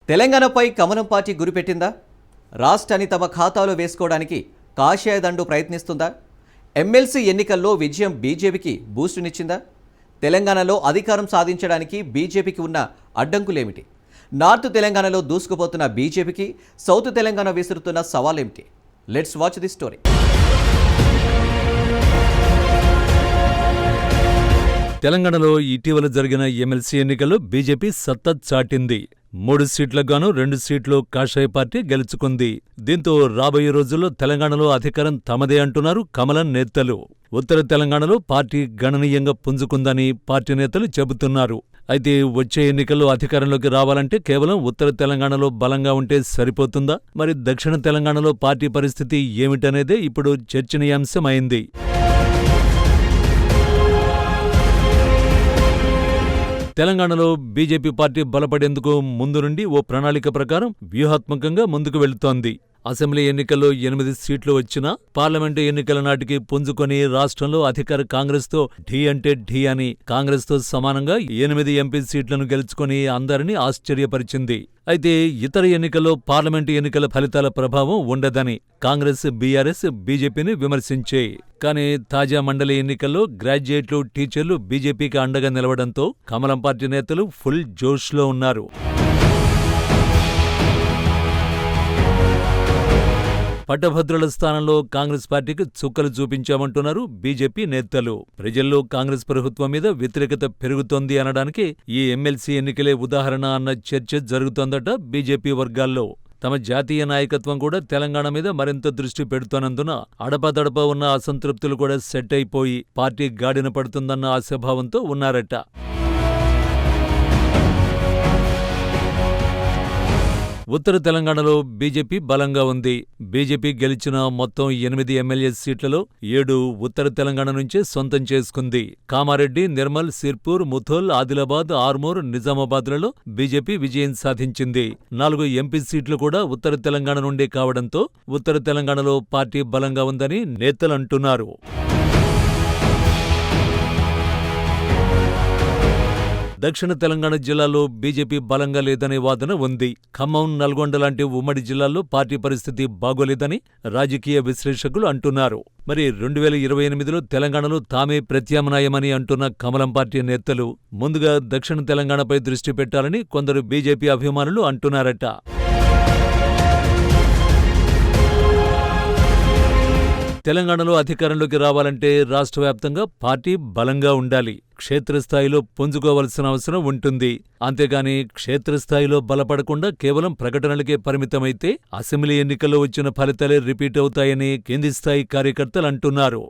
తెలంగాణపై కమలం పార్టీ గురిపెట్టిందా? రాష్ట్రాన్ని తమ ఖాతాలో వేసుకోవడానికి కాషాయ దండు ప్రయత్నిస్తుందా? ఎమ్మెల్సీ ఎన్నికల్లో విజయం బీజేపీకి బూస్టునిచ్చిందా? తెలంగాణలో అధికారం సాధించడానికి బీజేపీకి ఉన్న అడ్డంకులేమిటి? నార్త్ తెలంగాణలో దూసుకుపోతున్న బీజేపీకి సౌత్ తెలంగాణ విసురుతున్న సవాలేమిటి? Let's watch the story. తెలంగాణలో ఇటీవల జరిగిన ఎమ్మెల్సీ ఎన్నికల్లో బీజేపీ సత్తా చాటింది. 3 సీట్లకు గాను 2 సీట్లు కాషాయ పార్టీ గెలుచుకుంది. దీంతో రాబోయే రోజుల్లో తెలంగాణలో అధికారం తమదే అంటున్నారు కమలం నేతలు. ఉత్తర తెలంగాణలో పార్టీ గణనీయంగా పుంజుకుందని పార్టీ నేతలు చెబుతున్నారు. అయితే వచ్చే ఎన్నికల్లో అధికారంలోకి రావాలంటే కేవలం ఉత్తర తెలంగాణలో బలంగా ఉంటే సరిపోతుందా? మరి దక్షిణ తెలంగాణలో పార్టీ పరిస్థితి ఏమిటనేదే ఇప్పుడు చర్చనీయాంశమైంది. తెలంగాణలో బీజేపీ పార్టీ బలపడేందుకు ముందు నుండి ఓ ప్రణాళిక ప్రకారం వ్యూహాత్మకంగా ముందుకు వెళుతోంది. అసెంబ్లీ ఎన్నికల్లో 8 సీట్లు వచ్చినా పార్లమెంటు ఎన్నికల నాటికి పుంజుకొని రాష్ట్రంలో అధికార కాంగ్రెస్తో ఢీ అంటే ఢీ అని కాంగ్రెస్తో సమానంగా 8 ఎంపీ సీట్లను గెలుచుకొని అందరినీ ఆశ్చర్యపరిచింది. అయితే ఇతర ఎన్నికల్లో పార్లమెంటు ఎన్నికల ఫలితాల ప్రభావం ఉండదని కాంగ్రెస్, బీఆర్ఎస్ బీజేపీని విమర్శించాయి. కానీ తాజా మండలి ఎన్నికల్లో గ్రాడ్యుయేట్లు, టీచర్లు బీజేపీకి అండగా నిలవడంతో కమలం పార్టీ నేతలు ఫుల్ జోష్లో ఉన్నారు. పట్టభద్రుల స్థానంలో కాంగ్రెస్ పార్టీకి చుక్కలు చూపించామంటున్నారు బీజేపీ నేతలు. ప్రజల్లో కాంగ్రెస్ ప్రభుత్వం మీద వ్యతిరేకత పెరుగుతోంది అనడానికి ఈ ఎమ్మెల్సీ ఎన్నికలే ఉదాహరణ అన్న చర్చ జరుగుతోందట బీజేపీ వర్గాల్లో. తమ జాతీయ నాయకత్వం కూడా తెలంగాణ మీద మరింత దృష్టి పెడుతోన్నందున అడపాదడపా ఉన్న అసంతృప్తులు కూడా సెట్ అయిపోయి పార్టీ గాడిన పడుతుందన్న ఆశాభావంతో ఉన్నారట. ఉత్తర తెలంగాణలో బీజేపీ బలంగా ఉంది. బీజేపీ గెలిచిన మొత్తం 8 ఎమ్మెల్యే సీట్లలో 7 ఉత్తర తెలంగాణ నుంచే సొంతం చేసుకుంది. కామారెడ్డి, నిర్మల్, సిర్పూర్, ముథోల్, ఆదిలాబాద్, ఆర్మూర్, నిజామాబాద్లలో బీజేపీ విజయం సాధించింది. 4 ఎంపీ సీట్లు కూడా ఉత్తర తెలంగాణ నుండే కావడంతో ఉత్తర తెలంగాణలో పార్టీ బలంగా ఉందని నేతలంటున్నారు. దక్షిణ తెలంగాణ జిల్లాలో బీజేపీ బలంగా లేదనే వాదన ఉంది. ఖమ్మం, నల్గొండ లాంటి ఉమ్మడి జిల్లాల్లో పార్టీ పరిస్థితి బాగోలేదని రాజకీయ విశ్లేషకులు అంటున్నారు. మరి 2028లో తెలంగాణలో తామే ప్రత్యామ్నాయమని అంటున్న కమలం పార్టీ నేతలు ముందుగా దక్షిణ తెలంగాణపై దృష్టి పెట్టాలని కొందరు బీజేపీ అభిమానులు అంటున్నారట. తెలంగాణలో అధికారంలోకి రావాలంటే రాష్ట్ర వ్యాప్తంగా పార్టీ బలంగా ఉండాలి. క్షేత్రస్థాయిలో పుంజుకోవలసిన అవసరం ఉంటుంది. అంతేగాని క్షేత్రస్థాయిలో బలపడకుండా కేవలం ప్రకటనలకే పరిమితమైతే అసెంబ్లీ ఎన్నికల్లో వచ్చిన ఫలితాలే రిపీట్ అవుతాయని కింది స్థాయి కార్యకర్తలు అంటున్నారు.